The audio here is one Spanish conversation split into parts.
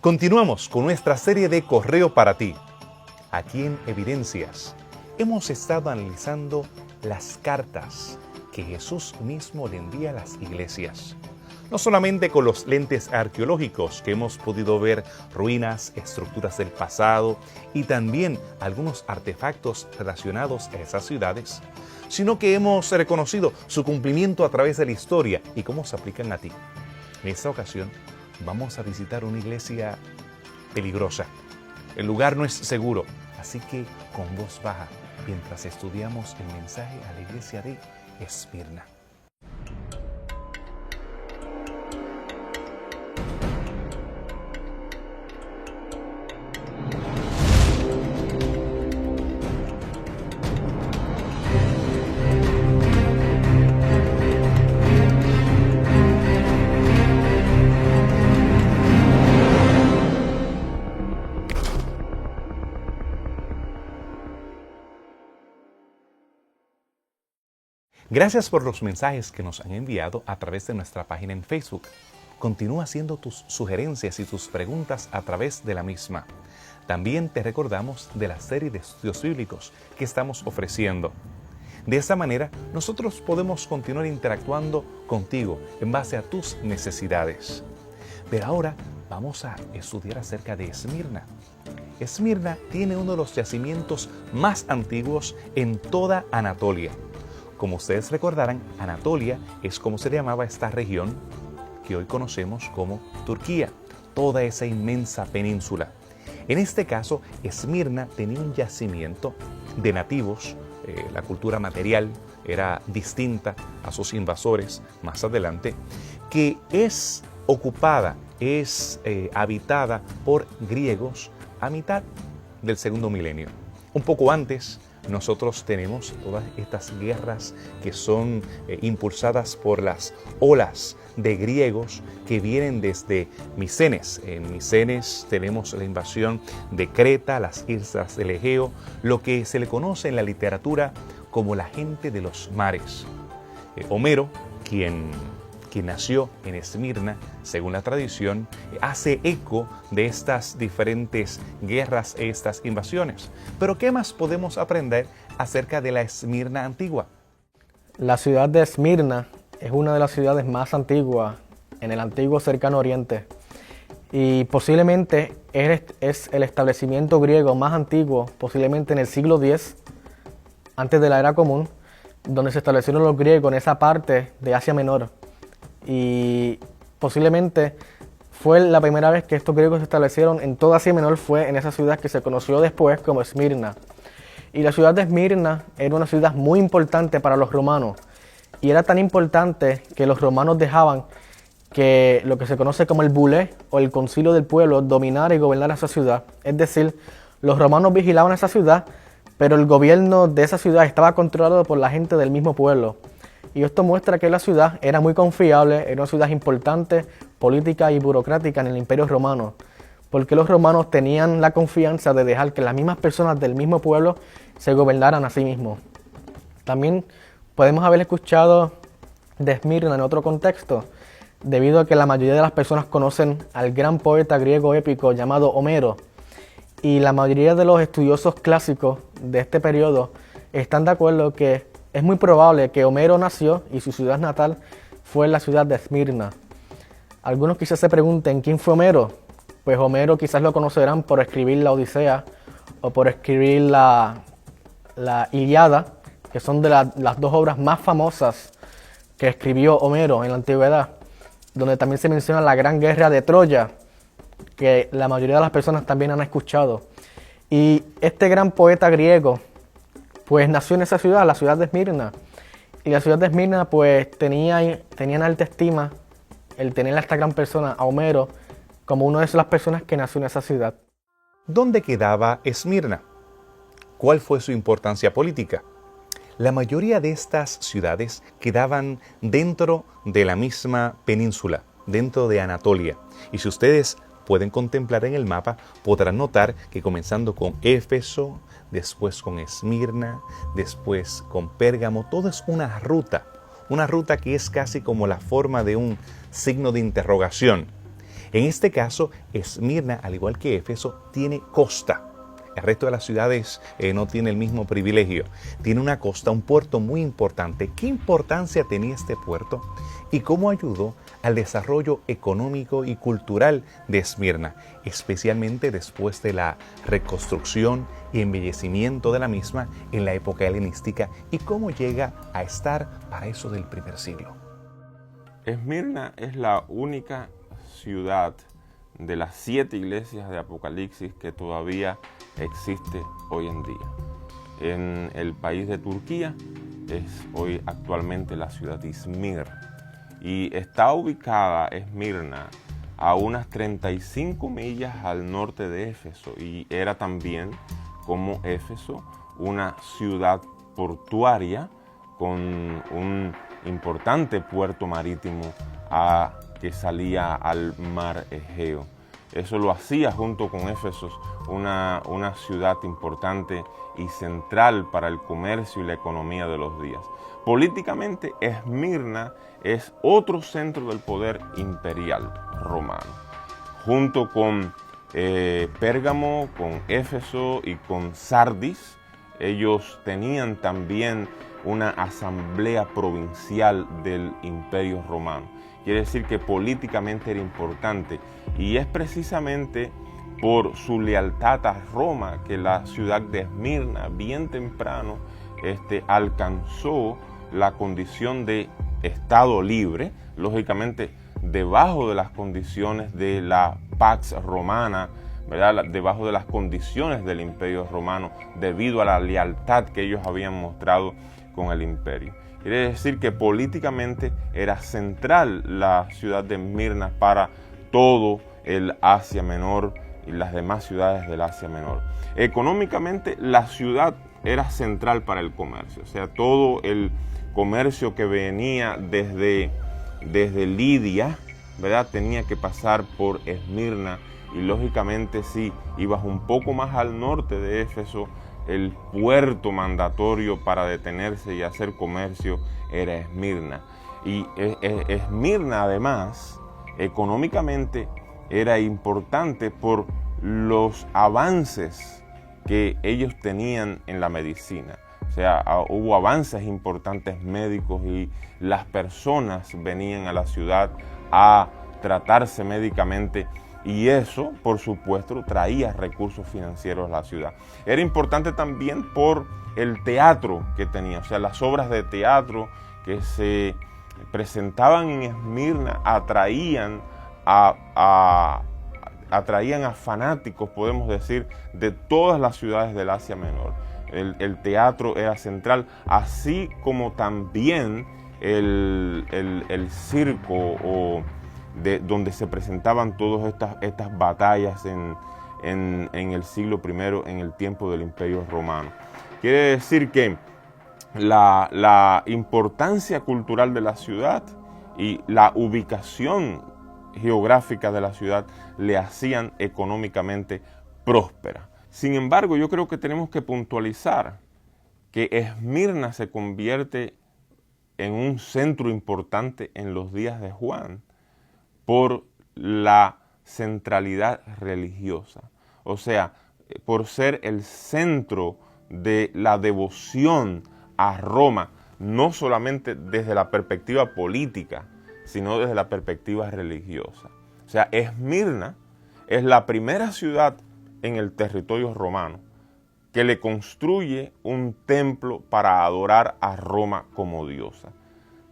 Continuamos con nuestra serie de Correo para ti. Aquí en Evidencias hemos estado analizando las cartas que Jesús mismo le envía a las iglesias. No solamente con los lentes arqueológicos que hemos podido ver ruinas, estructuras del pasado y también algunos artefactos relacionados a esas ciudades, sino que hemos reconocido su cumplimiento a través de la historia y cómo se aplican a ti. En esta ocasión vamos a visitar una iglesia peligrosa. El lugar no es seguro, así que con voz baja, mientras estudiamos el mensaje a la iglesia de Esmirna. Gracias por los mensajes que nos han enviado a través de nuestra página en Facebook. Continúa haciendo tus sugerencias y tus preguntas a través de la misma. También te recordamos de la serie de estudios bíblicos que estamos ofreciendo. De esta manera, nosotros podemos continuar interactuando contigo en base a tus necesidades. Pero ahora vamos a estudiar acerca de Esmirna. Esmirna tiene uno de los yacimientos más antiguos en toda Anatolia. Como ustedes recordarán, Anatolia es como se llamaba esta región que hoy conocemos como Turquía, toda esa inmensa península. En este caso, Esmirna tenía un yacimiento de nativos, la cultura material era distinta a sus invasores más adelante, que es ocupada, es habitada por griegos a mitad del segundo milenio. Un poco antes, nosotros tenemos todas estas guerras que son impulsadas por las olas de griegos que vienen desde Micenes. En Micenes tenemos la invasión de Creta, las islas del Egeo, lo que se le conoce en la literatura como la gente de los mares. Homero, quien nació en Esmirna, según la tradición, hace eco de estas diferentes guerras, estas invasiones. Pero ¿qué más podemos aprender acerca de la Esmirna antigua? La ciudad de Esmirna es una de las ciudades más antiguas en el antiguo Cercano Oriente y posiblemente es el establecimiento griego más antiguo, posiblemente en el siglo X, antes de la Era Común, donde se establecieron los griegos en esa parte de Asia Menor. Y posiblemente fue la primera vez que estos griegos se establecieron en toda Asia Menor, fue en esa ciudad que se conoció después como Esmirna. Y la ciudad de Esmirna era una ciudad muy importante para los romanos, y era tan importante que los romanos dejaban que lo que se conoce como el bulé o el concilio del pueblo dominara y gobernara esa ciudad. Es decir, los romanos vigilaban esa ciudad, pero el gobierno de esa ciudad estaba controlado por la gente del mismo pueblo. Y esto muestra que la ciudad era muy confiable, era una ciudad importante, política y burocrática en el Imperio Romano, porque los romanos tenían la confianza de dejar que las mismas personas del mismo pueblo se gobernaran a sí mismos. También podemos haber escuchado de Esmirna en otro contexto, debido a que la mayoría de las personas conocen al gran poeta griego épico llamado Homero, y la mayoría de los estudiosos clásicos de este periodo están de acuerdo que es muy probable que Homero nació y su ciudad natal fue la ciudad de Esmirna. Algunos quizás se pregunten, ¿quién fue Homero? Pues Homero quizás lo conocerán por escribir la Odisea o por escribir la Ilíada, que son de las dos obras más famosas que escribió Homero en la antigüedad, donde también se menciona la Gran Guerra de Troya, que la mayoría de las personas también han escuchado. Y este gran poeta griego pues nació en esa ciudad, la ciudad de Esmirna. Y la ciudad de Esmirna pues tenía en alta estima el tener a esta gran persona, a Homero, como una de las personas que nació en esa ciudad. ¿Dónde quedaba Esmirna? ¿Cuál fue su importancia política? La mayoría de estas ciudades quedaban dentro de la misma península, dentro de Anatolia. Y si ustedes pueden contemplar en el mapa, podrán notar que comenzando con Éfeso, después con Esmirna, después con Pérgamo, todo es una ruta que es casi como la forma de un signo de interrogación. En este caso, Esmirna, al igual que Éfeso, tiene costa. El resto de las ciudades no tiene el mismo privilegio. Tiene una costa, un puerto muy importante. ¿Qué importancia tenía este puerto y cómo ayudó al desarrollo económico y cultural de Esmirna, especialmente después de la reconstrucción y embellecimiento de la misma en la época helenística, y cómo llega a estar para eso del primer siglo? Esmirna es la única ciudad de las 7 iglesias de Apocalipsis que todavía existe hoy en día. En el país de Turquía es hoy actualmente la ciudad de Izmir, y está ubicada Esmirna a unas 35 millas al norte de Éfeso, y era también, como Éfeso, una ciudad portuaria con un importante puerto marítimo que salía al mar Egeo. Eso lo hacía, junto con Éfeso, una ciudad importante y central para el comercio y la economía de los días. Políticamente, Esmirna es otro centro del poder imperial romano, junto con Pérgamo, con Éfeso y con Sardis. Ellos tenían también una asamblea provincial del Imperio Romano. Quiere decir que políticamente era importante, y es precisamente por su lealtad a Roma que la ciudad de Esmirna bien temprano alcanzó la condición de Estado libre, lógicamente debajo de las condiciones de la Pax Romana, ¿verdad? Debajo de las condiciones del Imperio Romano, debido a la lealtad que ellos habían mostrado con el imperio. Quiere decir que políticamente era central la ciudad de Esmirna para todo el Asia Menor y las demás ciudades del Asia Menor. Económicamente, la ciudad era central para el comercio, o sea, todo el comercio que venía desde Lidia, ¿verdad?, tenía que pasar por Esmirna, y lógicamente si ibas un poco más al norte de Éfeso, el puerto mandatorio para detenerse y hacer comercio era Esmirna. Y Esmirna, además, económicamente era importante por los avances que ellos tenían en la medicina. O sea, hubo avances importantes médicos, y las personas venían a la ciudad a tratarse médicamente, y eso, por supuesto, traía recursos financieros a la ciudad. Era importante también por el teatro que tenía, o sea, las obras de teatro que se presentaban en Esmirna atraían a fanáticos, podemos decir, de todas las ciudades del Asia Menor. El teatro era central, así como también el circo, donde se presentaban todas estas batallas en el siglo I, en el tiempo del Imperio Romano. Quiere decir que la importancia cultural de la ciudad y la ubicación geográfica de la ciudad le hacían económicamente próspera. Sin embargo, yo creo que tenemos que puntualizar que Esmirna se convierte en un centro importante en los días de Juan por la centralidad religiosa, o sea, por ser el centro de la devoción a Roma, no solamente desde la perspectiva política, sino desde la perspectiva religiosa. O sea, Esmirna es la primera ciudad en el territorio romano que le construye un templo para adorar a Roma como diosa,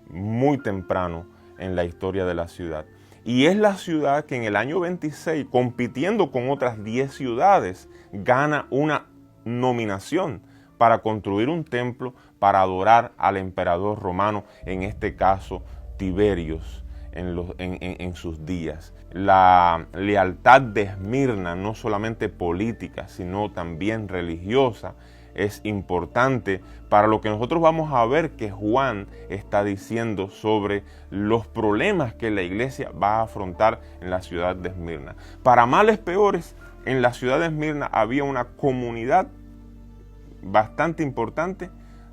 muy temprano en la historia de la ciudad. Y es la ciudad que en el año 26, compitiendo con otras 10 ciudades, gana una nominación para construir un templo para adorar al emperador romano, en este caso Tiberios, en sus días. La lealtad de Esmirna, no solamente política, sino también religiosa, es importante para lo que nosotros vamos a ver que Juan está diciendo sobre los problemas que la iglesia va a afrontar en la ciudad de Esmirna. Para males peores, en la ciudad de Esmirna había una comunidad bastante importante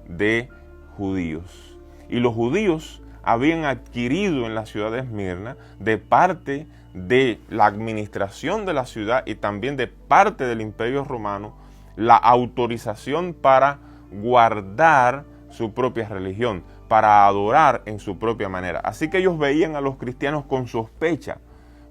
de judíos. Y los judíos habían adquirido en la ciudad de Esmirna, de parte de la administración de la ciudad y también de parte del Imperio Romano la autorización para guardar su propia religión, para adorar en su propia manera. Así que ellos veían a los cristianos con sospecha,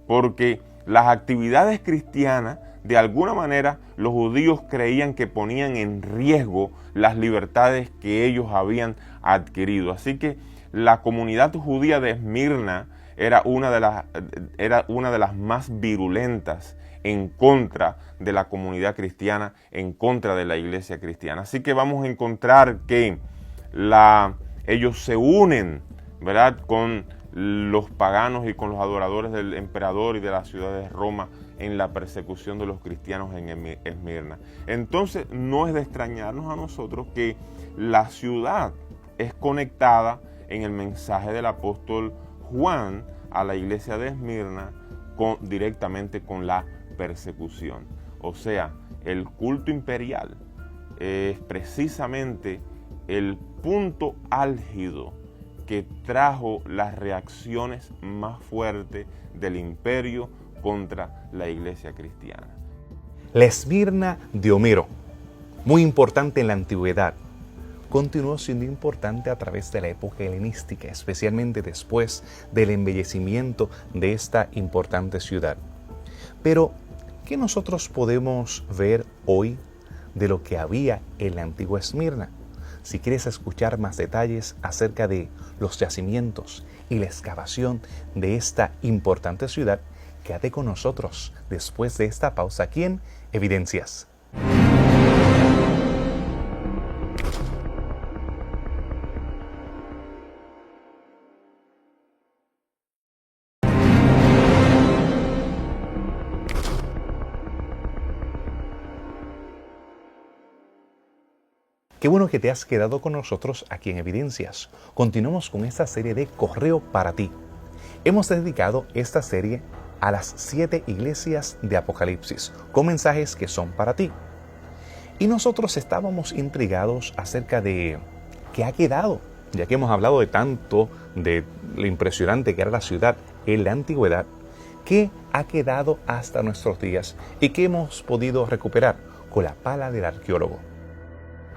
porque las actividades cristianas, de alguna manera, los judíos creían que ponían en riesgo las libertades que ellos habían adquirido. Así que la comunidad judía de Esmirna era una de las más virulentas en contra de la comunidad cristiana, en contra de la iglesia cristiana. Así que vamos a encontrar que ellos se unen, ¿verdad?, con los paganos y con los adoradores del emperador y de la ciudad de Roma en la persecución de los cristianos en Esmirna. Entonces no es de extrañarnos a nosotros que la ciudad es conectada en el mensaje del apóstol Juan a la iglesia de Esmirna directamente con la persecución. O sea, el culto imperial es precisamente el punto álgido que trajo las reacciones más fuertes del imperio contra la iglesia cristiana. La Esmirna de Homero, muy importante en la antigüedad, continuó siendo importante a través de la época helenística, especialmente después del embellecimiento de esta importante ciudad. Pero, ¿qué nosotros podemos ver hoy de lo que había en la antigua Esmirna? Si quieres escuchar más detalles acerca de los yacimientos y la excavación de esta importante ciudad, quédate con nosotros después de esta pausa aquí en Evidencias. Qué bueno que te has quedado con nosotros aquí en Evidencias. Continuamos con esta serie de Correo para ti. Hemos dedicado esta serie a las 7 iglesias de Apocalipsis, con mensajes que son para ti. Y nosotros estábamos intrigados acerca de qué ha quedado, ya que hemos hablado de tanto de lo impresionante que era la ciudad en la antigüedad, qué ha quedado hasta nuestros días y qué hemos podido recuperar con la pala del arqueólogo.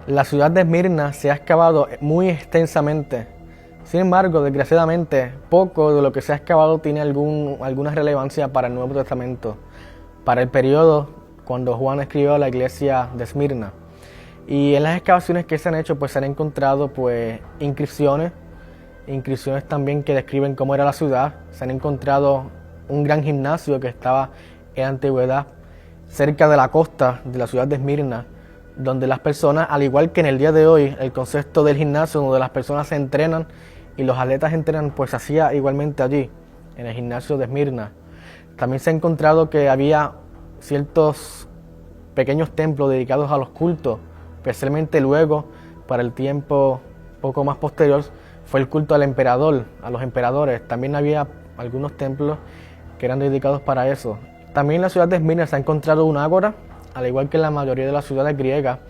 La ciudad de Esmirna se ha excavado muy extensamente. Sin embargo, desgraciadamente, poco de lo que se ha excavado tiene alguna relevancia para el Nuevo Testamento, para el periodo cuando Juan escribió a la iglesia de Esmirna. Y en las excavaciones que se han hecho, pues se han encontrado inscripciones también que describen cómo era la ciudad. Se han encontrado un gran gimnasio que estaba en la antigüedad cerca de la costa de la ciudad de Esmirna, donde las personas, al igual que en el día de hoy, el concepto del gimnasio donde las personas se entrenan y los atletas entrenan, pues se hacía igualmente allí, en el gimnasio de Esmirna. También se ha encontrado que había ciertos pequeños templos dedicados a los cultos, especialmente luego, para el tiempo poco más posterior, fue el culto al emperador, a los emperadores. También había algunos templos que eran dedicados para eso. También en la ciudad de Esmirna se ha encontrado un ágora, al igual que en la mayoría de las ciudades griegas,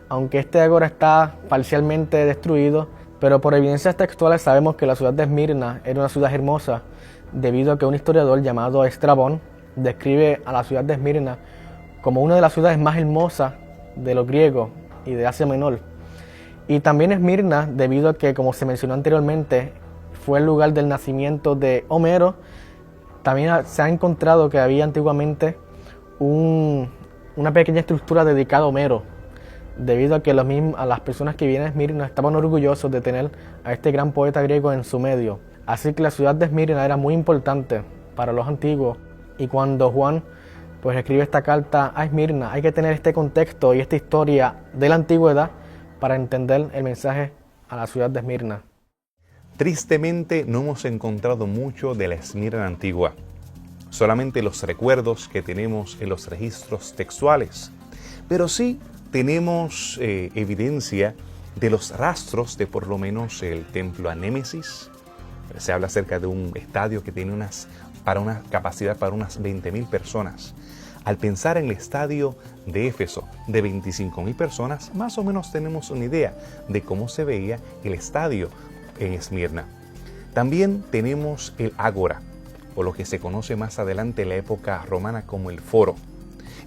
aunque este ágora está parcialmente destruido, pero por evidencias textuales sabemos que la ciudad de Esmirna era una ciudad hermosa, debido a que un historiador llamado Estrabón describe a la ciudad de Esmirna como una de las ciudades más hermosas de los griegos y de Asia Menor. Y también Esmirna, debido a que, como se mencionó anteriormente, fue el lugar del nacimiento de Homero, también se ha encontrado que había antiguamente una pequeña estructura dedicada a Homero, debido a que a las personas que vivían en Esmirna estaban orgullosos de tener a este gran poeta griego en su medio. Así que la ciudad de Esmirna era muy importante para los antiguos, y cuando Juan escribe esta carta a Esmirna, hay que tener este contexto y esta historia de la antigüedad para entender el mensaje a la ciudad de Esmirna. Tristemente no hemos encontrado mucho de la Esmirna antigua, solamente los recuerdos que tenemos en los registros textuales, pero sí tenemos evidencia de los rastros de por lo menos el templo a Némesis. Se habla acerca de un estadio que tiene una capacidad para unas 20.000 personas. Al pensar en el estadio de Éfeso de 25.000 personas, más o menos tenemos una idea de cómo se veía el estadio en Esmirna. También tenemos el ágora, o lo que se conoce más adelante en la época romana como el foro,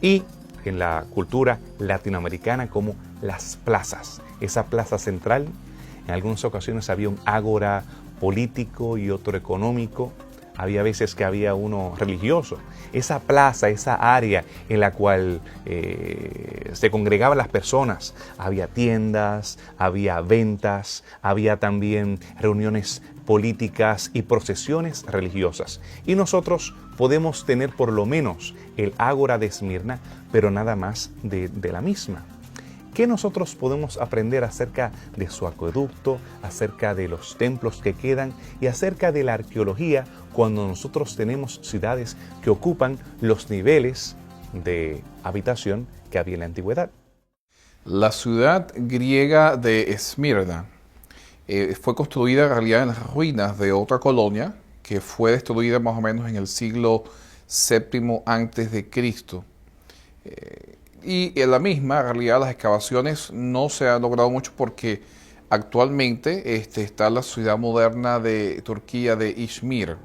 y en la cultura latinoamericana como las plazas. Esa plaza central, en algunas ocasiones había un ágora político y otro económico, había veces que había uno religioso. Esa plaza, esa área en la cual se congregaban las personas, había tiendas, había ventas, había también reuniones políticas y procesiones religiosas. Y nosotros podemos tener por lo menos el ágora de Esmirna, pero nada más de la misma. ¿Qué nosotros podemos aprender acerca de su acueducto, acerca de los templos que quedan y acerca de la arqueología cuando nosotros tenemos ciudades que ocupan los niveles de habitación que había en la antigüedad? La ciudad griega de Esmirna fue construida en realidad en las ruinas de otra colonia que fue destruida más o menos en el siglo VII antes de Cristo. Y en la misma, en realidad, las excavaciones no se han logrado mucho porque actualmente está la ciudad moderna de Turquía de Izmir,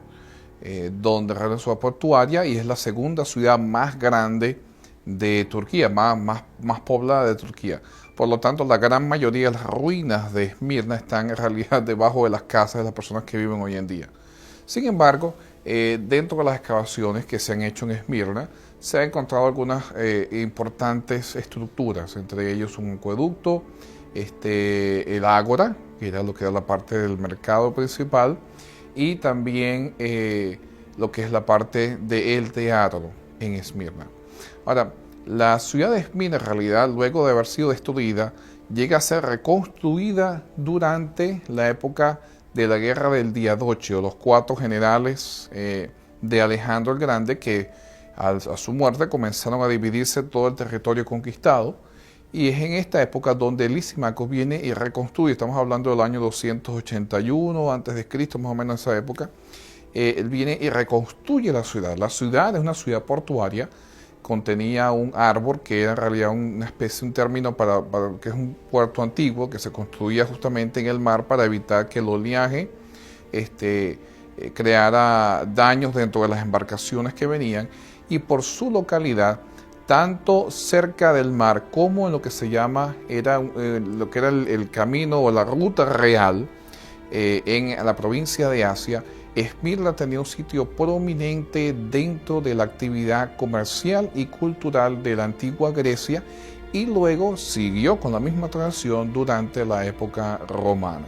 donde es la ciudad portuaria y es la segunda ciudad más grande de Turquía, más poblada de Turquía. Por lo tanto, la gran mayoría de las ruinas de Esmirna están en realidad debajo de las casas de las personas que viven hoy en día. Sin embargo, dentro de las excavaciones que se han hecho en Esmirna, se han encontrado algunas importantes estructuras, entre ellos un acueducto, el ágora, que era lo que era la parte del mercado principal, y también lo que es la parte del teatro en Esmirna. Ahora, la ciudad de Esmirna en realidad, luego de haber sido destruida, llega a ser reconstruida durante la época de la guerra del Diadochio, los 4 generales de Alejandro el Grande que a su muerte comenzaron a dividirse todo el territorio conquistado, y es en esta época donde Lisímaco viene y reconstruye. Estamos hablando del año 281 antes de Cristo, más o menos esa época. Él viene y reconstruye la ciudad. La ciudad es una ciudad portuaria, contenía un árbol que era en realidad una especie, un término para que es un puerto antiguo que se construía justamente en el mar para evitar que el oleaje creara daños dentro de las embarcaciones que venían, y por su localidad, tanto cerca del mar como en lo que se llama, lo que era el camino o la ruta real en la provincia de Asia, Esmirna tenía un sitio prominente dentro de la actividad comercial y cultural de la antigua Grecia, y luego siguió con la misma tradición durante la época romana.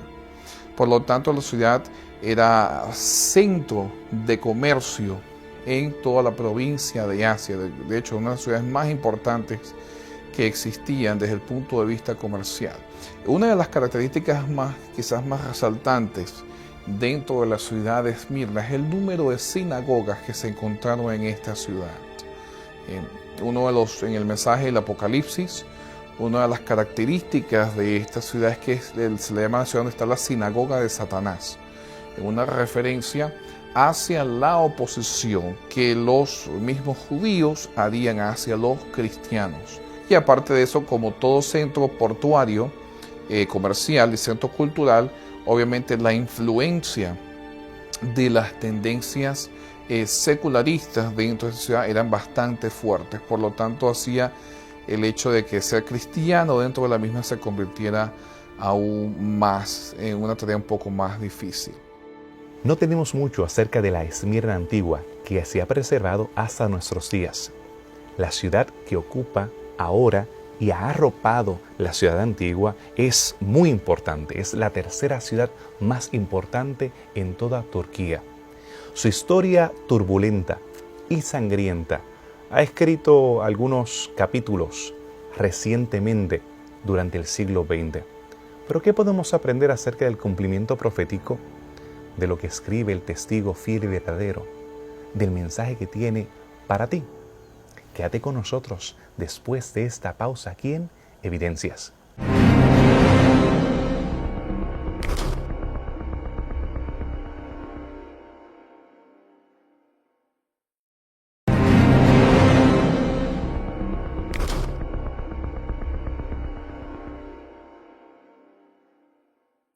Por lo tanto, la ciudad era centro de comercio en toda la provincia de Asia. De hecho, una de las ciudades más importantes que existían desde el punto de vista comercial. Una de las características quizás más resaltantes dentro de la ciudad de Esmirna es el número de sinagogas que se encontraron en esta ciudad. En el mensaje del Apocalipsis, una de las características de esta ciudad es que se le llama la ciudad donde está la sinagoga de Satanás, en una referencia hacia la oposición que los mismos judíos harían hacia los cristianos. Y aparte de eso, como todo centro portuario, comercial y centro cultural, obviamente la influencia de las tendencias secularistas dentro de esa ciudad eran bastante fuertes. Por lo tanto, hacía el hecho de que ser cristiano dentro de la misma se convirtiera aún más en una tarea un poco más difícil. No tenemos mucho acerca de la Esmirna antigua que se ha preservado hasta nuestros días. La ciudad que ocupa ahora y ha arropado la ciudad antigua es muy importante. Es la tercera ciudad más importante en toda Turquía. Su historia turbulenta y sangrienta ha escrito algunos capítulos recientemente durante el siglo XX. Pero ¿qué podemos aprender acerca del cumplimiento profético? De lo que escribe el testigo fiel y verdadero, del mensaje que tiene para ti. Quédate con nosotros después de esta pausa aquí en Evidencias.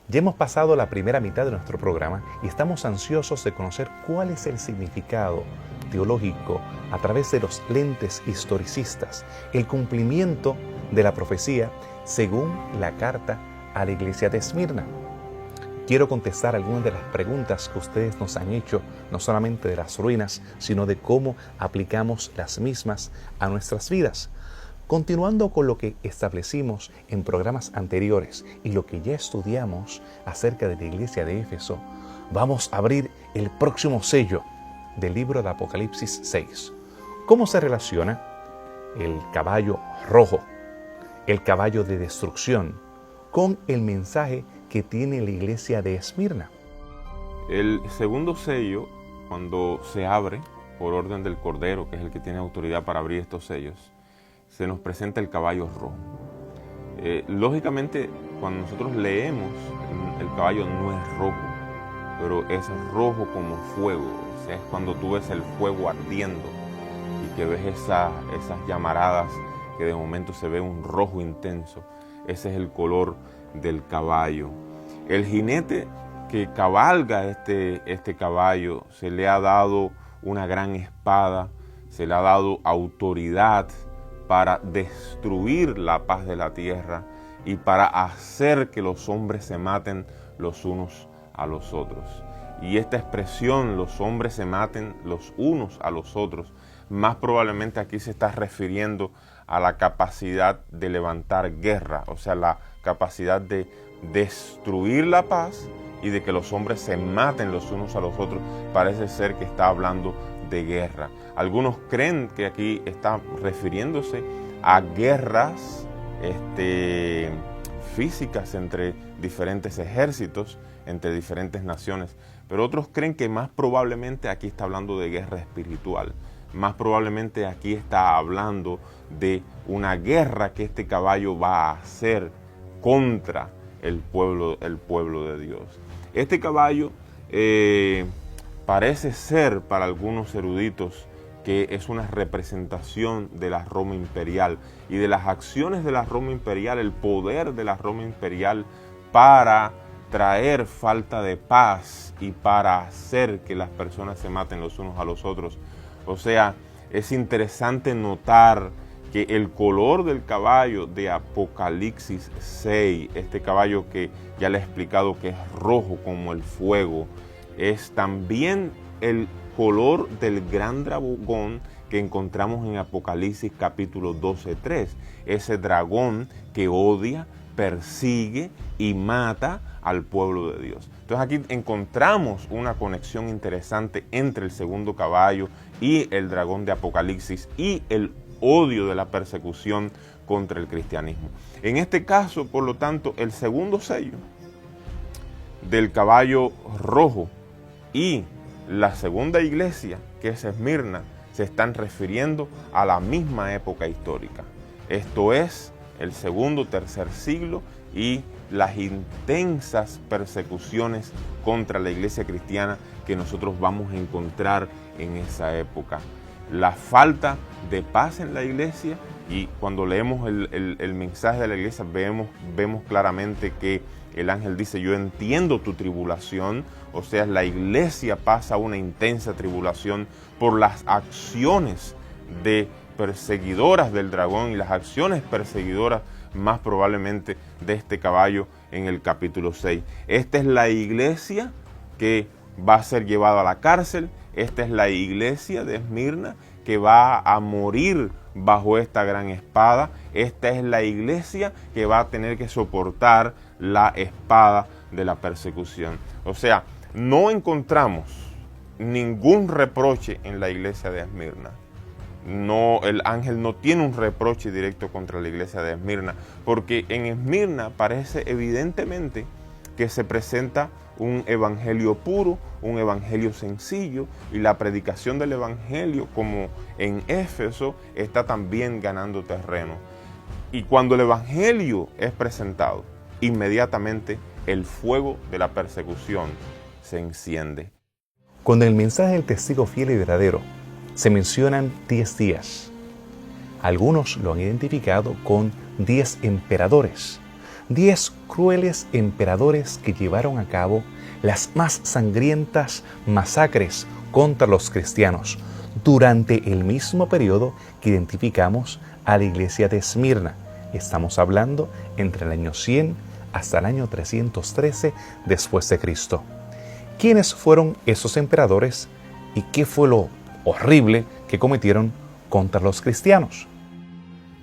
Ya hemos pasado la primera mitad de nuestro programa y estamos ansiosos de conocer cuál es el significado teológico a través de los lentes historicistas, el cumplimiento de la profecía según la carta a la iglesia de Esmirna. Quiero contestar algunas de las preguntas que ustedes nos han hecho, no solamente de las ruinas, sino de cómo aplicamos las mismas a nuestras vidas. Continuando con lo que establecimos en programas anteriores y lo que ya estudiamos acerca de la iglesia de Éfeso, vamos a abrir el próximo sello del libro de Apocalipsis 6. ¿Cómo se relaciona el caballo rojo, el caballo de destrucción, con el mensaje que tiene la iglesia de Esmirna? El segundo sello, cuando se abre por orden del Cordero, que es el que tiene autoridad para abrir estos sellos, se nos presenta el caballo rojo. Lógicamente, cuando nosotros leemos, el caballo no es rojo, pero es rojo como fuego. O sea, es cuando tú ves el fuego ardiendo y que ves esas llamaradas que de momento se ve un rojo intenso. Ese es el color del caballo. El jinete que cabalga este caballo, se le ha dado una gran espada, se le ha dado autoridad para destruir la paz de la tierra y para hacer que los hombres se maten los unos a los otros. Y esta expresión, los hombres se maten los unos a los otros, más probablemente aquí se está refiriendo a la capacidad de levantar guerra, o sea, la capacidad de destruir la paz y de que los hombres se maten los unos a los otros. Parece ser que está hablando de guerra. Algunos creen que aquí está refiriéndose a guerras físicas entre diferentes ejércitos, entre diferentes naciones, pero otros creen que más probablemente aquí está hablando de guerra espiritual. Más probablemente aquí está hablando de una guerra que este caballo va a hacer contra el pueblo de Dios. Este caballo parece ser para algunos eruditos que es una representación de la Roma imperial y de las acciones de la Roma imperial, el poder de la Roma imperial para traer falta de paz y para hacer que las personas se maten los unos a los otros. O sea, es interesante notar que el color del caballo de Apocalipsis 6, este caballo que ya le he explicado que es rojo como el fuego, es también el color del gran dragón que encontramos en Apocalipsis capítulo 12:3, ese dragón que odia, persigue y mata al pueblo de Dios. Entonces aquí encontramos una conexión interesante entre el segundo caballo y el dragón de Apocalipsis y el odio de la persecución contra el cristianismo. En este caso, por lo tanto, el segundo sello del caballo rojo y la segunda iglesia, que es Esmirna, se están refiriendo a la misma época histórica. Esto es el segundo, tercer siglo y las intensas persecuciones contra la iglesia cristiana que nosotros vamos a encontrar en esa época. La falta de paz en la iglesia, y cuando leemos el mensaje de la iglesia vemos claramente que el ángel dice: yo entiendo tu tribulación. O sea, la iglesia pasa una intensa tribulación por las acciones de perseguidoras del dragón y las acciones perseguidoras más probablemente de este caballo en el capítulo 6. Esta es la iglesia que va a ser llevada a la cárcel. Esta es la iglesia de Esmirna que va a morir bajo esta gran espada. Esta es la iglesia que va a tener que soportar la espada de la persecución. O sea, no encontramos ningún reproche en la iglesia de Esmirna. No, el ángel no tiene un reproche directo contra la iglesia de Esmirna, porque en Esmirna parece evidentemente que se presenta un evangelio puro, un evangelio sencillo, y la predicación del evangelio, como en Éfeso, está también ganando terreno. Y cuando el evangelio es presentado, inmediatamente el fuego de la persecución se enciende. Cuando en el mensaje del testigo fiel y verdadero se mencionan 10 días, algunos lo han identificado con 10 emperadores. 10 crueles emperadores que llevaron a cabo las más sangrientas masacres contra los cristianos durante el mismo periodo que identificamos a la iglesia de Esmirna. Estamos hablando entre el año 100 hasta el año 313 después de Cristo. ¿Quiénes fueron esos emperadores y qué fue lo horrible que cometieron contra los cristianos?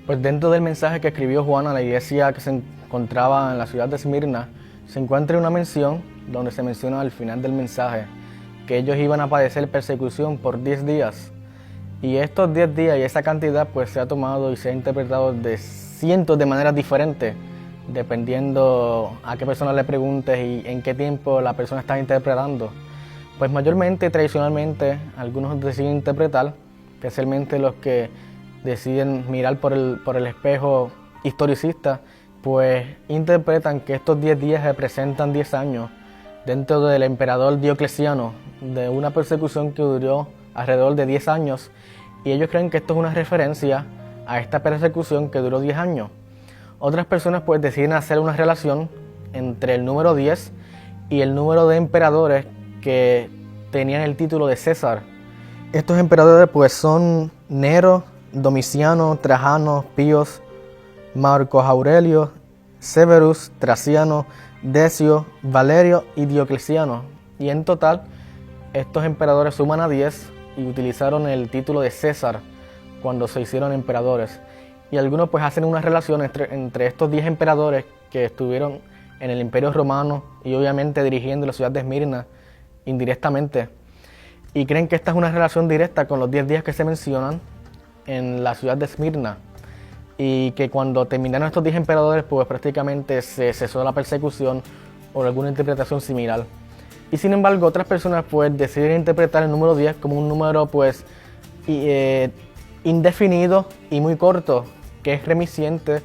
Pues dentro del mensaje que escribió Juan a la iglesia que se encontraba en la ciudad de Esmirna, se encuentra una mención donde se menciona al final del mensaje que ellos iban a padecer persecución por 10 días. Y estos 10 días y esa cantidad pues se ha tomado y se ha interpretado de cientos de maneras diferentes, dependiendo a qué persona le preguntes y en qué tiempo la persona está interpretando. Pues mayormente, tradicionalmente, algunos deciden interpretar, especialmente los que deciden mirar por el espejo historicista, pues interpretan que estos 10 días representan 10 años dentro del emperador Diocleciano, de una persecución que duró alrededor de 10 años, y ellos creen que esto es una referencia a esta persecución que duró 10 años. Otras personas pues deciden hacer una relación entre el número 10 y el número de emperadores que tenían el título de César. Estos emperadores pues son Nero, Domiciano, Trajano, Píos, Marcos Aurelio, Severus, Traciano, Decio, Valerio y Diocleciano. Y en total, estos emperadores suman a 10 y utilizaron el título de César cuando se hicieron emperadores. Y algunos pues hacen una relación entre estos 10 emperadores que estuvieron en el Imperio Romano y obviamente dirigiendo la ciudad de Esmirna indirectamente. Y creen que esta es una relación directa con los 10 días que se mencionan en la ciudad de Esmirna, y que cuando terminaron estos 10 emperadores pues prácticamente se cesó la persecución o alguna interpretación similar. Y sin embargo otras personas pues deciden interpretar el número 10 como un número pues indefinido y muy corto, que es remisiente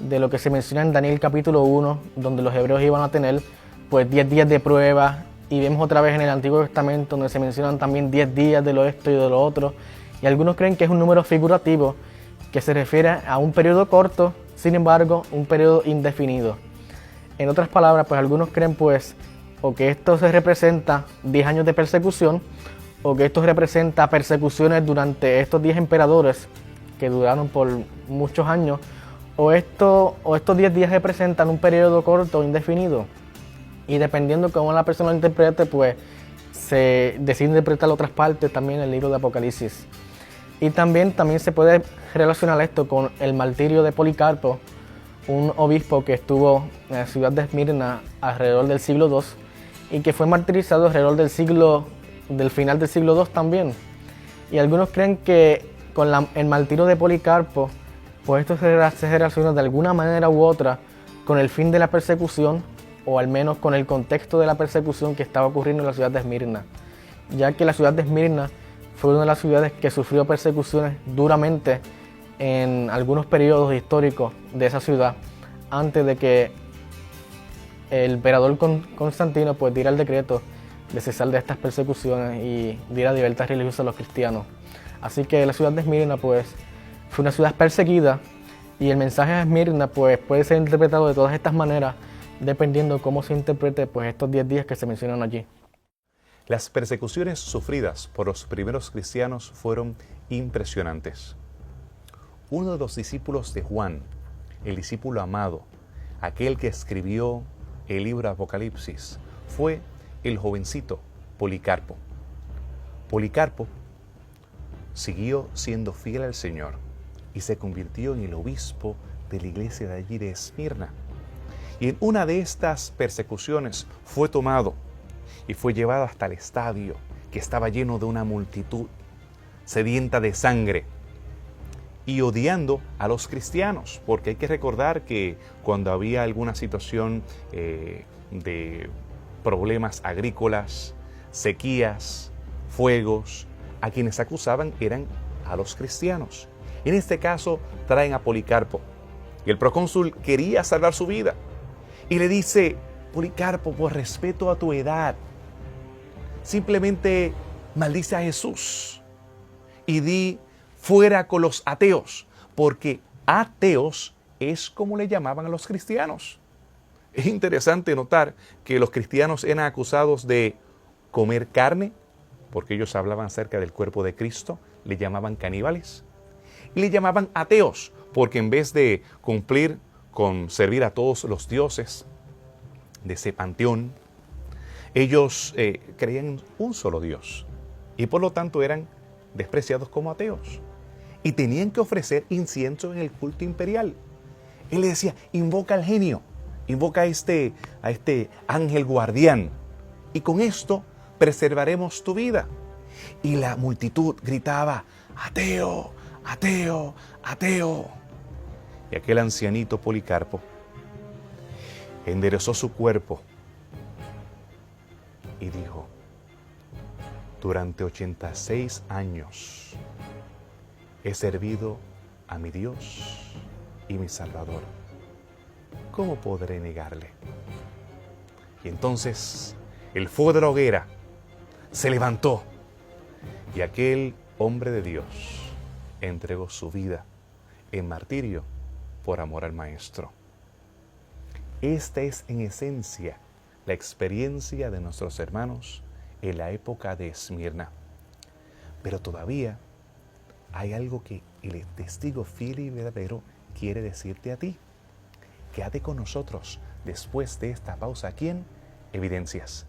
de lo que se menciona en Daniel capítulo 1, donde los hebreos iban a tener pues 10 días de prueba, y vemos otra vez en el Antiguo Testamento donde se mencionan también 10 días de lo esto y de lo otro. Y algunos creen que es un número figurativo que se refiere a un periodo corto, sin embargo, un periodo indefinido. En otras palabras, pues algunos creen pues o que esto se representa 10 años de persecución, o que esto representa persecuciones durante estos 10 emperadores que duraron por muchos años, o estos 10 días representan un periodo corto o indefinido. Y dependiendo cómo la persona lo interprete, pues se decide interpretar otras partes también en el libro de Apocalipsis. Y también se puede relacionar esto con el martirio de Policarpo, un obispo que estuvo en la ciudad de Esmirna alrededor del siglo II y que fue martirizado alrededor del final del siglo II también. Y algunos creen que con el martirio de Policarpo, pues esto se relaciona de alguna manera u otra con el fin de la persecución, o al menos con el contexto de la persecución que estaba ocurriendo en la ciudad de Esmirna, ya que la ciudad de Esmirna fue una de las ciudades que sufrió persecuciones duramente en algunos periodos históricos de esa ciudad, antes de que el emperador Constantino pues diera el decreto de cesar de estas persecuciones y diera libertad religiosa a los cristianos. Así que la ciudad de Esmirna pues fue una ciudad perseguida, y el mensaje de Esmirna pues puede ser interpretado de todas estas maneras, dependiendo cómo se interprete pues estos 10 días que se mencionan allí. Las persecuciones sufridas por los primeros cristianos fueron impresionantes. Uno de los discípulos de Juan, el discípulo amado, aquel que escribió el libro de Apocalipsis, fue el jovencito Policarpo. Policarpo siguió siendo fiel al Señor y se convirtió en el obispo de la iglesia de allí de Esmirna. Y en una de estas persecuciones fue tomado y fue llevado hasta el estadio, que estaba lleno de una multitud sedienta de sangre y odiando a los cristianos, porque hay que recordar que cuando había alguna situación de problemas agrícolas, sequías, fuegos, a quienes acusaban eran a los cristianos. En este caso traen a Policarpo, y el procónsul quería salvar su vida y le dice: Policarpo, por respeto a tu edad, simplemente maldice a Jesús y di fuera con los ateos, porque ateos es como le llamaban a los cristianos. Es interesante notar que los cristianos eran acusados de comer carne, porque ellos hablaban acerca del cuerpo de Cristo, le llamaban caníbales, y le llamaban ateos, porque en vez de cumplir con servir a todos los dioses de ese panteón, ellos creían en un solo Dios, y por lo tanto eran despreciados como ateos, y tenían que ofrecer incienso en el culto imperial. Él le decía, invoca al genio, invoca a este ángel guardián, y con esto preservaremos tu vida. Y la multitud gritaba, ateo, ateo, ateo. Y aquel ancianito Policarpo enderezó su cuerpo y dijo, durante 86 años he servido a mi Dios y mi Salvador. ¿Cómo podré negarle? Y entonces el fuego de la hoguera se levantó y aquel hombre de Dios entregó su vida en martirio por amor al Maestro. Esta es en esencia la experiencia de nuestros hermanos en la época de Esmirna. Pero todavía hay algo que el testigo fiel y verdadero quiere decirte a ti. Quédate con nosotros después de esta pausa aquí en Evidencias.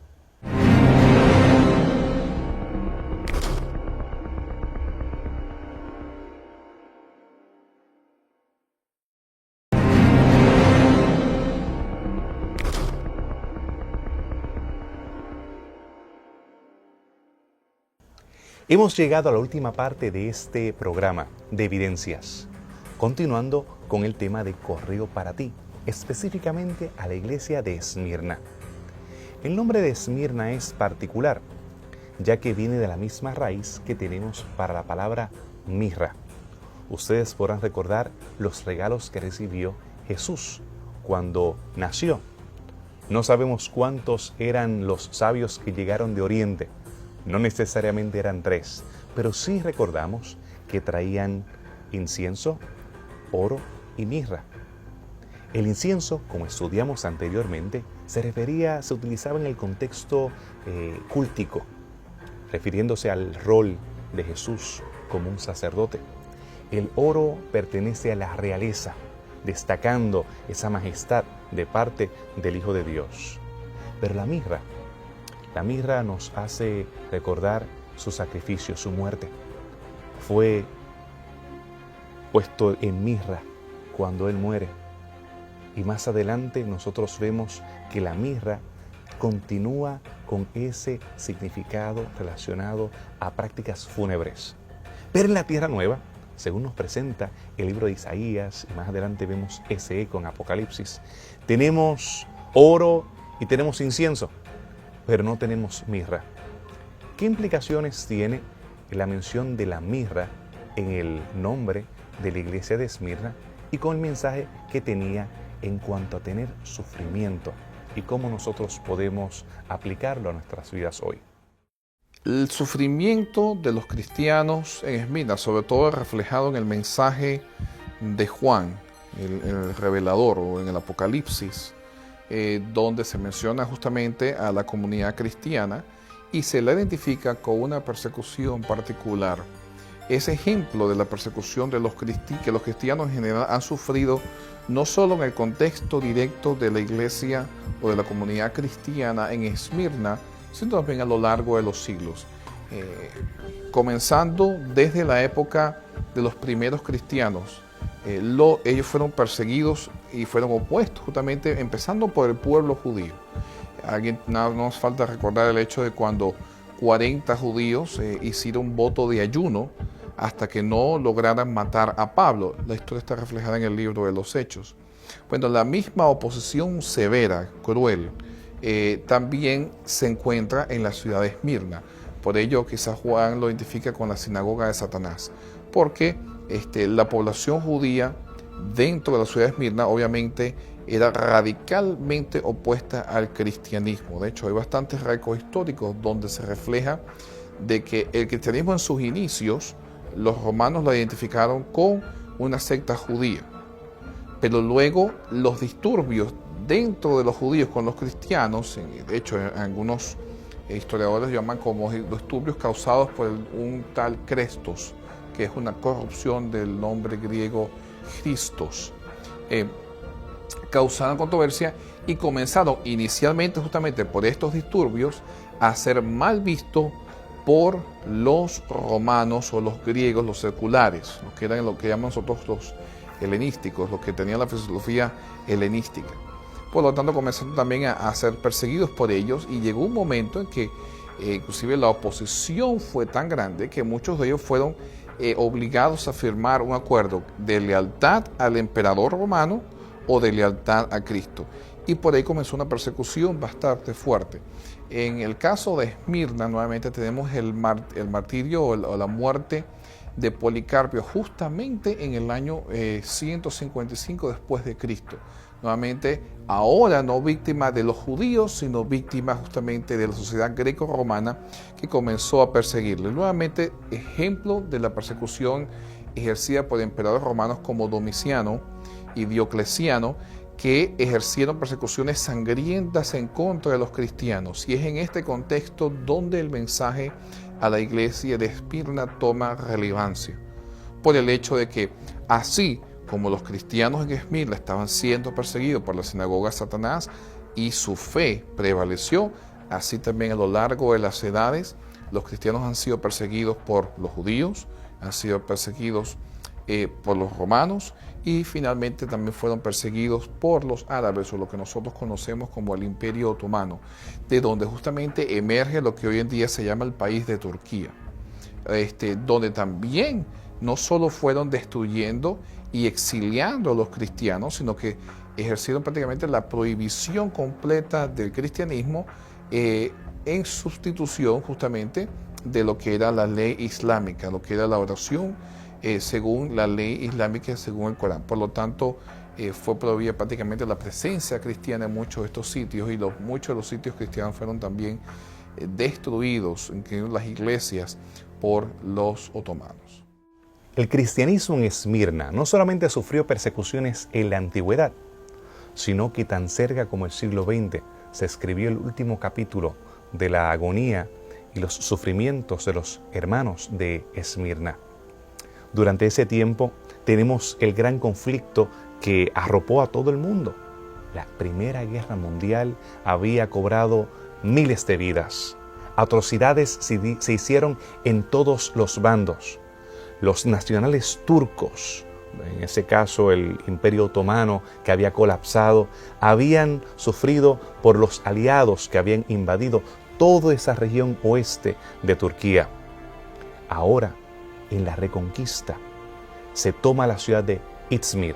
Hemos llegado a la última parte de este programa de Evidencias, continuando con el tema de correo para ti, específicamente a la iglesia de Esmirna. El nombre de Esmirna es particular, ya que viene de la misma raíz que tenemos para la palabra mirra. Ustedes podrán recordar los regalos que recibió Jesús cuando nació. No sabemos cuántos eran los sabios que llegaron de Oriente. No necesariamente eran 3, pero sí recordamos que traían incienso, oro y mirra. El incienso, como estudiamos anteriormente, se utilizaba en el contexto cúltico, refiriéndose al rol de Jesús como un sacerdote. El oro pertenece a la realeza, destacando esa majestad de parte del Hijo de Dios. Pero la mirra nos hace recordar su sacrificio, su muerte. Fue puesto en mirra cuando Él muere. Y más adelante nosotros vemos que la mirra continúa con ese significado relacionado a prácticas fúnebres. Pero en la Tierra Nueva, según nos presenta el libro de Isaías, y más adelante vemos ese eco en Apocalipsis, tenemos oro y tenemos incienso, pero no tenemos mirra. ¿Qué implicaciones tiene la mención de la mirra en el nombre de la iglesia de Esmirna y con el mensaje que tenía en cuanto a tener sufrimiento y cómo nosotros podemos aplicarlo a nuestras vidas hoy? El sufrimiento de los cristianos en Esmirna, sobre todo reflejado en el mensaje de Juan, el revelador, o en el Apocalipsis, donde se menciona justamente a la comunidad cristiana y se la identifica con una persecución particular. Ese ejemplo de la persecución de que los cristianos en general han sufrido, no solo en el contexto directo de la iglesia o de la comunidad cristiana en Esmirna, sino también a lo largo de los siglos. Comenzando desde la época de los primeros cristianos, ellos fueron perseguidos y fueron opuestos, justamente empezando por el pueblo judío. No nos falta recordar el hecho de cuando 40 judíos hicieron voto de ayuno hasta que no lograran matar a Pablo. La historia está reflejada en el libro de los Hechos. Bueno, la misma oposición severa, cruel, también se encuentra en la ciudad de Esmirna. Por ello quizás Juan lo identifica con la sinagoga de Satanás, porque la población judía dentro de la ciudad de Esmirna obviamente era radicalmente opuesta al cristianismo. De hecho, hay bastantes récords históricos donde se refleja de que el cristianismo en sus inicios, los romanos lo identificaron con una secta judía, pero luego los disturbios dentro de los judíos con los cristianos, de hecho algunos historiadores llaman como los disturbios causados por un tal Crestos, que es una corrupción del nombre griego Christos, causaron controversia y comenzaron inicialmente justamente por estos disturbios a ser mal visto por los romanos o los griegos, los seculares, los que eran lo que llamamos nosotros los helenísticos, los que tenían la filosofía helenística. Por lo tanto, comenzaron también a ser perseguidos por ellos y llegó un momento en que inclusive la oposición fue tan grande que muchos de ellos fueron obligados a firmar un acuerdo de lealtad al emperador romano o de lealtad a Cristo. Y por ahí comenzó una persecución bastante fuerte. En el caso de Esmirna, nuevamente tenemos el martirio o la muerte de Policarpio, justamente en el año 155 después de Cristo. Nuevamente, ahora no víctima de los judíos, sino víctima justamente de la sociedad greco-romana que comenzó a perseguirle. Nuevamente, ejemplo de la persecución ejercida por emperadores romanos como Domiciano y Diocleciano, que ejercieron persecuciones sangrientas en contra de los cristianos. Y es en este contexto donde el mensaje a la iglesia de Esmirna toma relevancia, por el hecho de que así como los cristianos en Esmirna estaban siendo perseguidos por la sinagoga de Satanás y su fe prevaleció, así también a lo largo de las edades los cristianos han sido perseguidos por los judíos, han sido perseguidos por los romanos y finalmente también fueron perseguidos por los árabes, o lo que nosotros conocemos como el Imperio Otomano, de donde justamente emerge lo que hoy en día se llama el país de Turquía, donde también no solo fueron destruyendo y exiliando a los cristianos, sino que ejercieron prácticamente la prohibición completa del cristianismo en sustitución justamente de lo que era la ley islámica, lo que era la oración según la ley islámica, según el Corán. Por lo tanto, fue prohibida prácticamente la presencia cristiana en muchos de estos sitios y muchos de los sitios cristianos fueron también destruidos, incluyendo las iglesias, por los otomanos. El cristianismo en Esmirna no solamente sufrió persecuciones en la antigüedad, sino que tan cerca como el siglo XX se escribió el último capítulo de la agonía y los sufrimientos de los hermanos de Esmirna. Durante ese tiempo tenemos el gran conflicto que arropó a todo el mundo. La Primera Guerra Mundial había cobrado miles de vidas. Atrocidades se hicieron en todos los bandos. Los nacionales turcos, en ese caso el Imperio Otomano que había colapsado, habían sufrido por los aliados que habían invadido toda esa región oeste de Turquía. Ahora, en la Reconquista, se toma la ciudad de Izmir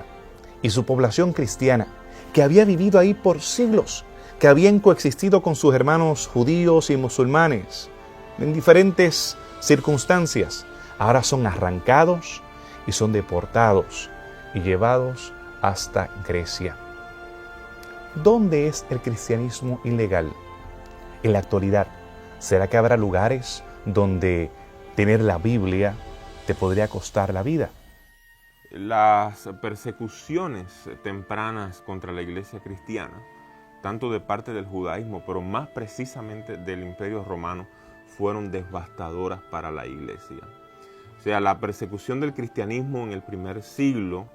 y su población cristiana, que había vivido ahí por siglos, que habían coexistido con sus hermanos judíos y musulmanes en diferentes circunstancias, ahora son arrancados y son deportados y llevados hasta Grecia. ¿Dónde es el cristianismo ilegal? En la actualidad, ¿será que habrá lugares donde tener la Biblia te podría costar la vida? Las persecuciones tempranas contra la iglesia cristiana, tanto de parte del judaísmo, pero más precisamente del Imperio Romano, fueron devastadoras para la iglesia. O sea, la persecución del cristianismo en el primer siglo,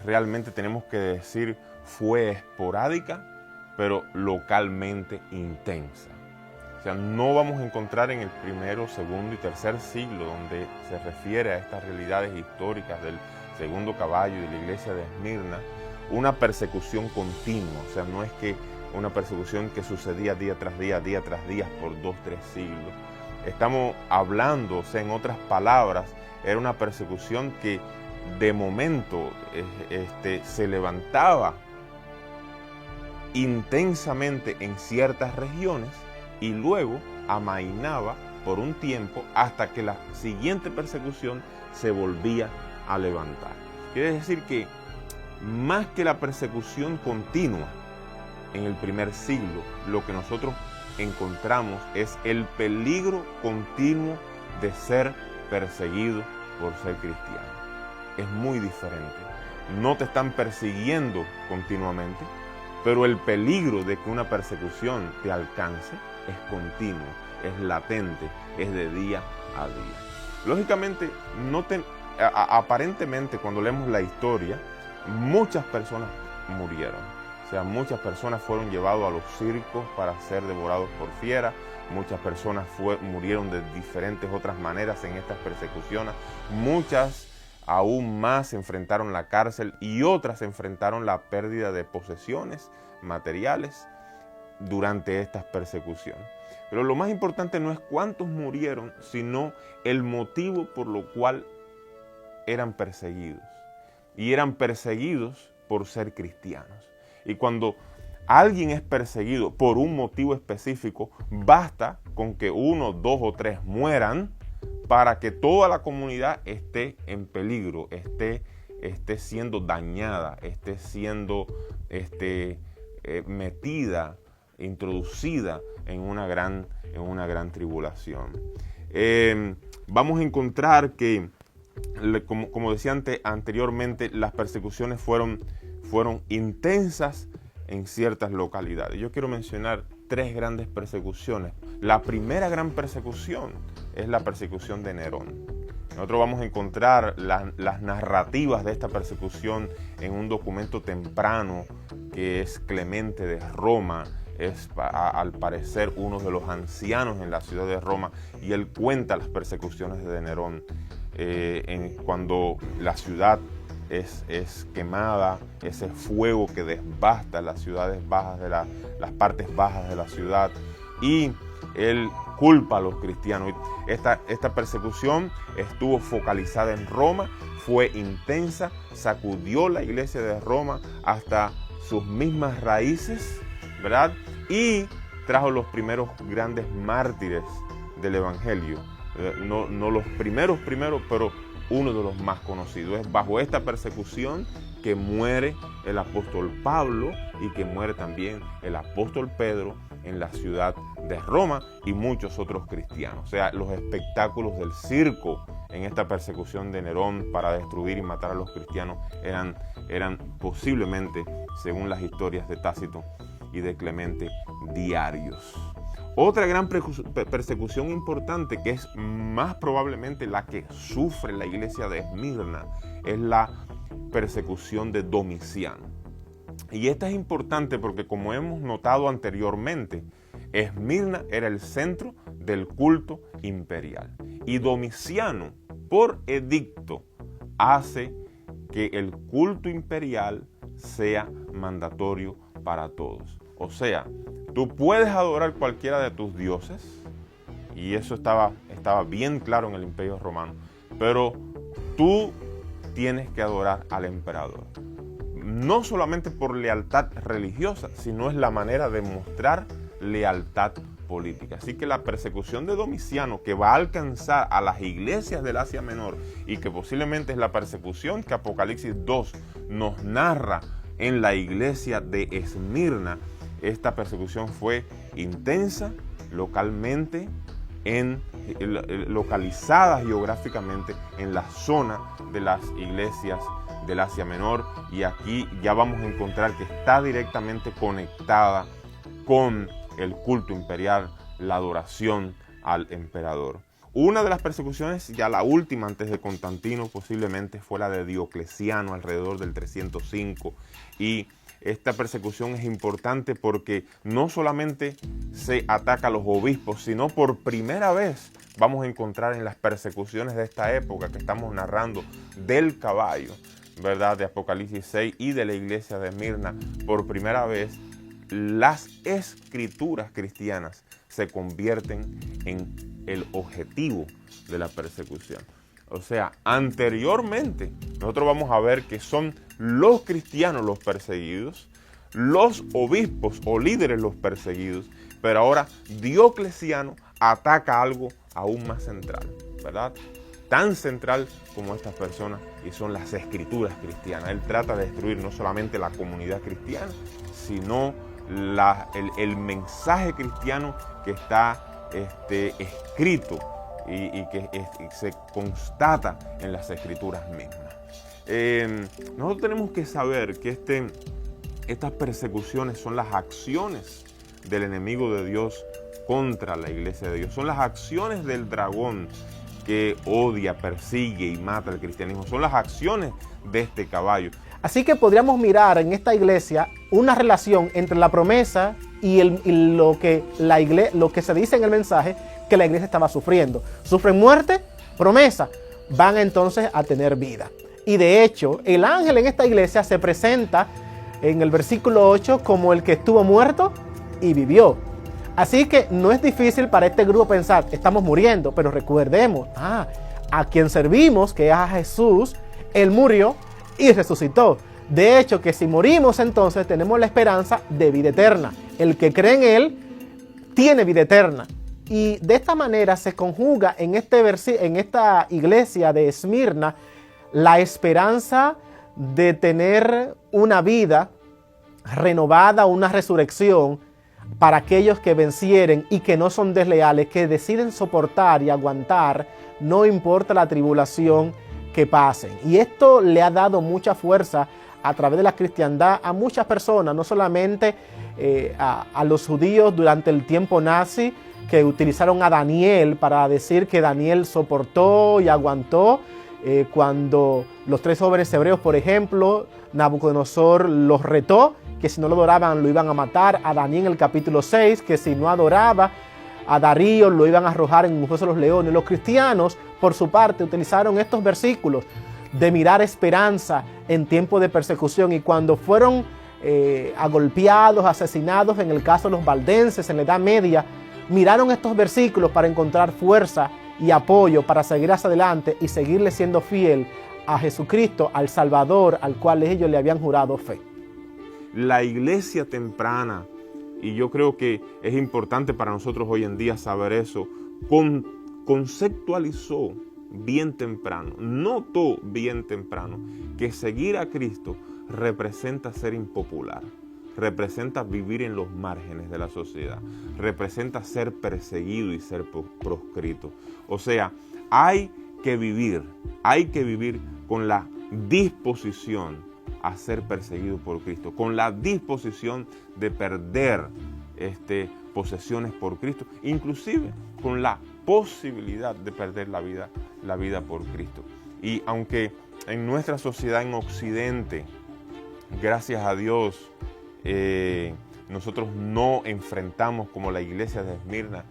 realmente tenemos que decir, fue esporádica, pero localmente intensa. O sea, no vamos a encontrar en el primero, segundo y tercer siglo, donde se refiere a estas realidades históricas del segundo caballo y de la iglesia de Esmirna, una persecución continua. O sea, no es que una persecución que sucedía día tras día por 2-3 siglos. Estamos hablando, o sea, en otras palabras, era una persecución que de momento se levantaba intensamente en ciertas regiones y luego amainaba por un tiempo hasta que la siguiente persecución se volvía a levantar. Quiere decir que más que la persecución continua en el primer siglo, lo que nosotros encontramos es el peligro continuo de ser perseguido por ser cristiano. Es muy diferente. No te están persiguiendo continuamente, pero el peligro de que una persecución te alcance es continuo, es latente, es de día a día. Lógicamente, aparentemente cuando leemos la historia, muchas personas murieron. O sea, muchas personas fueron llevadas a los circos para ser devorados por fieras. Muchas personas murieron de diferentes otras maneras en estas persecuciones. Muchas aún más enfrentaron la cárcel y otras enfrentaron la pérdida de posesiones materiales durante estas persecuciones. Pero lo más importante no es cuántos murieron, sino el motivo por lo cual eran perseguidos. Y eran perseguidos por ser cristianos. Y cuando alguien es perseguido por un motivo específico, basta con que 1, 2 o 3 mueran para que toda la comunidad esté en peligro, esté siendo dañada, esté siendo metida, introducida en una gran tribulación. Vamos a encontrar que, como decía anteriormente, las persecuciones fueron intensas en ciertas localidades. Yo quiero mencionar 3 grandes persecuciones. La primera gran persecución es la persecución de Nerón. Nosotros vamos a encontrar las narrativas de esta persecución en un documento temprano que es Clemente de Roma. Es al parecer uno de los ancianos en la ciudad de Roma, y él cuenta las persecuciones de Nerón cuando la ciudad es quemada, ese fuego que devasta las ciudades bajas, las partes bajas de la ciudad, y él culpa a los cristianos. Esta persecución estuvo focalizada en Roma, fue intensa, sacudió la iglesia de Roma hasta sus mismas raíces, ¿verdad? Y trajo los primeros grandes mártires del Evangelio. No los primeros, pero uno de los más conocidos. Es bajo esta persecución que muere el apóstol Pablo y que muere también el apóstol Pedro en la ciudad de Roma, y muchos otros cristianos. O sea, los espectáculos del circo en esta persecución de Nerón para destruir y matar a los cristianos eran posiblemente, según las historias de Tácito y de Clemente, diarios. Otra gran persecución importante, que es más probablemente la que sufre la iglesia de Esmirna, es la persecución de Domiciano. Y esta es importante porque, como hemos notado anteriormente, Esmirna era el centro del culto imperial. Y Domiciano, por edicto, hace que el culto imperial sea mandatorio para todos. O sea, tú puedes adorar cualquiera de tus dioses, y eso estaba bien claro en el Imperio Romano, pero tú tienes que adorar al emperador. No solamente por lealtad religiosa, sino es la manera de mostrar lealtad política. Así que la persecución de Domiciano, que va a alcanzar a las iglesias del Asia Menor, y que posiblemente es la persecución que Apocalipsis 2 nos narra en la iglesia de Esmirna, esta persecución fue intensa localmente, localizada geográficamente en la zona de las iglesias del Asia Menor, y aquí ya vamos a encontrar que está directamente conectada con el culto imperial, la adoración al emperador. Una de las persecuciones, ya la última antes de Constantino, posiblemente fue la de Diocleciano alrededor del 305, y esta persecución es importante porque no solamente se ataca a los obispos, sino por primera vez vamos a encontrar en las persecuciones de esta época que estamos narrando del caballo, ¿verdad?, de Apocalipsis 6 y de la iglesia de Esmirna, por primera vez las escrituras cristianas se convierten en el objetivo de la persecución. O sea, anteriormente nosotros vamos a ver que son los cristianos los perseguidos, los obispos o líderes los perseguidos, pero ahora Diocleciano ataca algo aún más central, ¿verdad? Tan central como estas personas, y son las escrituras cristianas. Él trata de destruir no solamente la comunidad cristiana, sino el mensaje cristiano que está escrito y que se constata en las escrituras mismas. Nosotros tenemos que saber que Estas persecuciones son las acciones del enemigo de Dios contra la iglesia de Dios. Son las acciones del dragón que odia, persigue y mata al cristianismo. Son las acciones de este caballo. Así que podríamos mirar en esta iglesia una relación entre la promesa y lo que se dice en el mensaje que la iglesia estaba sufriendo. Sufren muerte, promesa, van entonces a tener vida. Y de hecho, el ángel en esta iglesia se presenta en el versículo 8 como el que estuvo muerto y vivió. Así que no es difícil para este grupo pensar, estamos muriendo, pero recordemos, a quien servimos, que es a Jesús, Él murió y resucitó. De hecho, que si morimos entonces tenemos la esperanza de vida eterna. El que cree en Él tiene vida eterna. Y de esta manera se conjuga en esta iglesia de Esmirna la esperanza de tener una vida renovada, una resurrección para aquellos que vencieren y que no son desleales, que deciden soportar y aguantar, no importa la tribulación que pasen. Y esto le ha dado mucha fuerza a través de la cristiandad a muchas personas, no solamente a los judíos durante el tiempo nazi, que utilizaron a Daniel para decir que Daniel soportó y aguantó cuando los 3 jóvenes hebreos, por ejemplo, Nabucodonosor los retó, que si no lo adoraban lo iban a matar. A Daniel en el capítulo 6, que si no adoraba a Darío lo iban a arrojar en un foso de los leones. Los cristianos, por su parte, utilizaron estos versículos de mirar esperanza en tiempo de persecución, y cuando fueron agolpeados, asesinados, en el caso de los valdenses en la Edad Media, miraron estos versículos para encontrar fuerza y apoyo para seguir hacia adelante y seguirle siendo fiel a Jesucristo, al Salvador, al cual ellos le habían jurado fe. La iglesia temprana, y yo creo que es importante para nosotros hoy en día saber eso, conceptualizó bien temprano, notó bien temprano que seguir a Cristo representa ser impopular, representa vivir en los márgenes de la sociedad, representa ser perseguido y ser proscrito. O sea, hay que vivir con la disposición a ser perseguido por Cristo, con la disposición de perder posesiones por Cristo, inclusive con la posibilidad de perder la vida por Cristo. Y aunque en nuestra sociedad en Occidente, gracias a Dios, nosotros no enfrentamos como la iglesia de Esmirna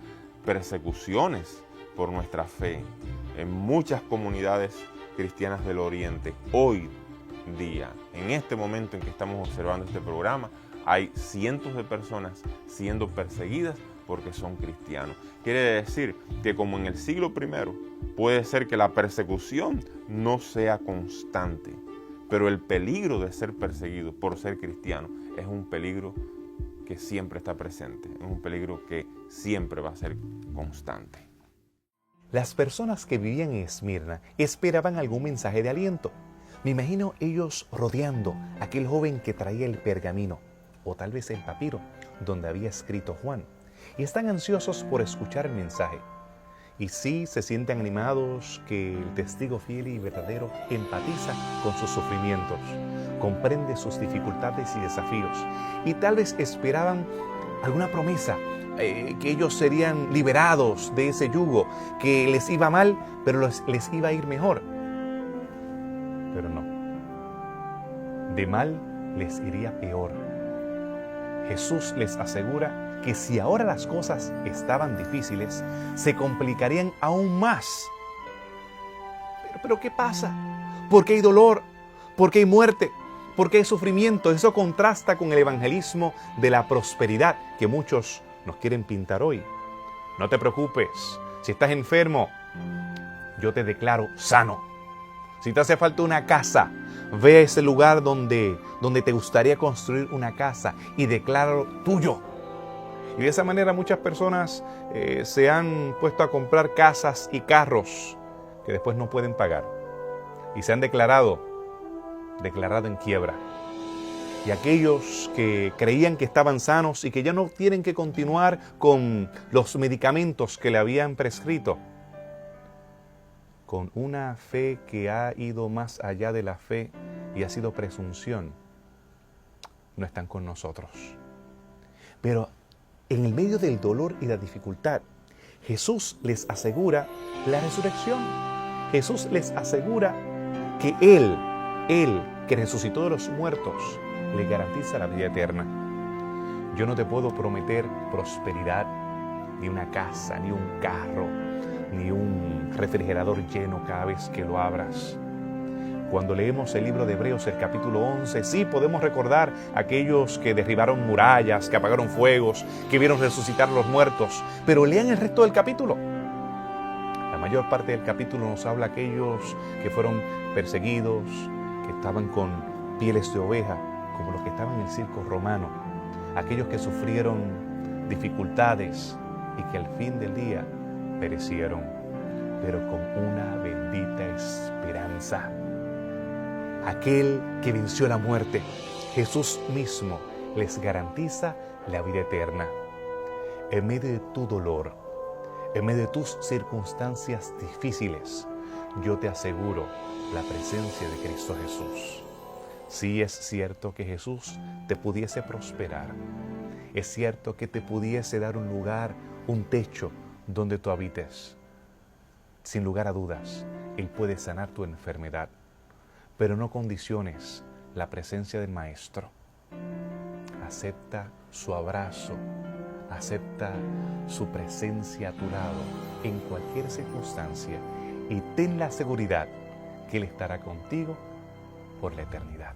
persecuciones por nuestra fe, en muchas comunidades cristianas del Oriente, hoy día, en este momento en que estamos observando este programa, hay cientos de personas siendo perseguidas porque son cristianos. Quiere decir que como en el siglo I, puede ser que la persecución no sea constante, pero el peligro de ser perseguido por ser cristiano es un peligro que siempre está presente, es un peligro que siempre va a ser constante. Las personas que vivían en Esmirna esperaban algún mensaje de aliento. Me imagino ellos rodeando a aquel joven que traía el pergamino, o tal vez el papiro, donde había escrito Juan, y están ansiosos por escuchar el mensaje. Y sí, se sienten animados que el testigo fiel y verdadero empatiza con sus sufrimientos, comprende sus dificultades y desafíos, y tal vez esperaban alguna promesa, que ellos serían liberados de ese yugo, que les iba mal, pero les iba a ir mejor. Pero no, de mal les iría peor. Jesús les asegura que si ahora las cosas estaban difíciles, se complicarían aún más. Pero ¿qué pasa? ¿Por qué hay dolor? ¿Por qué hay muerte? ¿Por qué hay sufrimiento? Eso contrasta con el evangelismo de la prosperidad que muchos nos quieren pintar hoy. No te preocupes, si estás enfermo, yo te declaro sano. Si te hace falta una casa, ve a ese lugar donde te gustaría construir una casa y decláralo tuyo. Y de esa manera muchas personas se han puesto a comprar casas y carros que después no pueden pagar. Y se han declarado en quiebra. Y aquellos que creían que estaban sanos y que ya no tienen que continuar con los medicamentos que le habían prescrito, con una fe que ha ido más allá de la fe y ha sido presunción, no están con nosotros. Pero en el medio del dolor y la dificultad, Jesús les asegura la resurrección. Jesús les asegura que Él que resucitó de los muertos, le garantiza la vida eterna. Yo no te puedo prometer prosperidad, ni una casa, ni un carro, ni un refrigerador lleno cada vez que lo abras. Cuando leemos el libro de Hebreos, el capítulo 11, sí podemos recordar a aquellos que derribaron murallas, que apagaron fuegos, que vieron resucitar a los muertos. Pero lean el resto del capítulo. La mayor parte del capítulo nos habla de aquellos que fueron perseguidos, que estaban con pieles de oveja, como los que estaban en el circo romano. Aquellos que sufrieron dificultades y que al fin del día perecieron, pero con una bendita esperanza. Aquel que venció la muerte, Jesús mismo, les garantiza la vida eterna. En medio de tu dolor, en medio de tus circunstancias difíciles, yo te aseguro la presencia de Cristo Jesús. Sí es cierto que Jesús te pudiese prosperar. Es cierto que te pudiese dar un lugar, un techo donde tú habites. Sin lugar a dudas, Él puede sanar tu enfermedad. Pero no condiciones la presencia del Maestro. Acepta su abrazo, acepta su presencia a tu lado en cualquier circunstancia y ten la seguridad que Él estará contigo por la eternidad.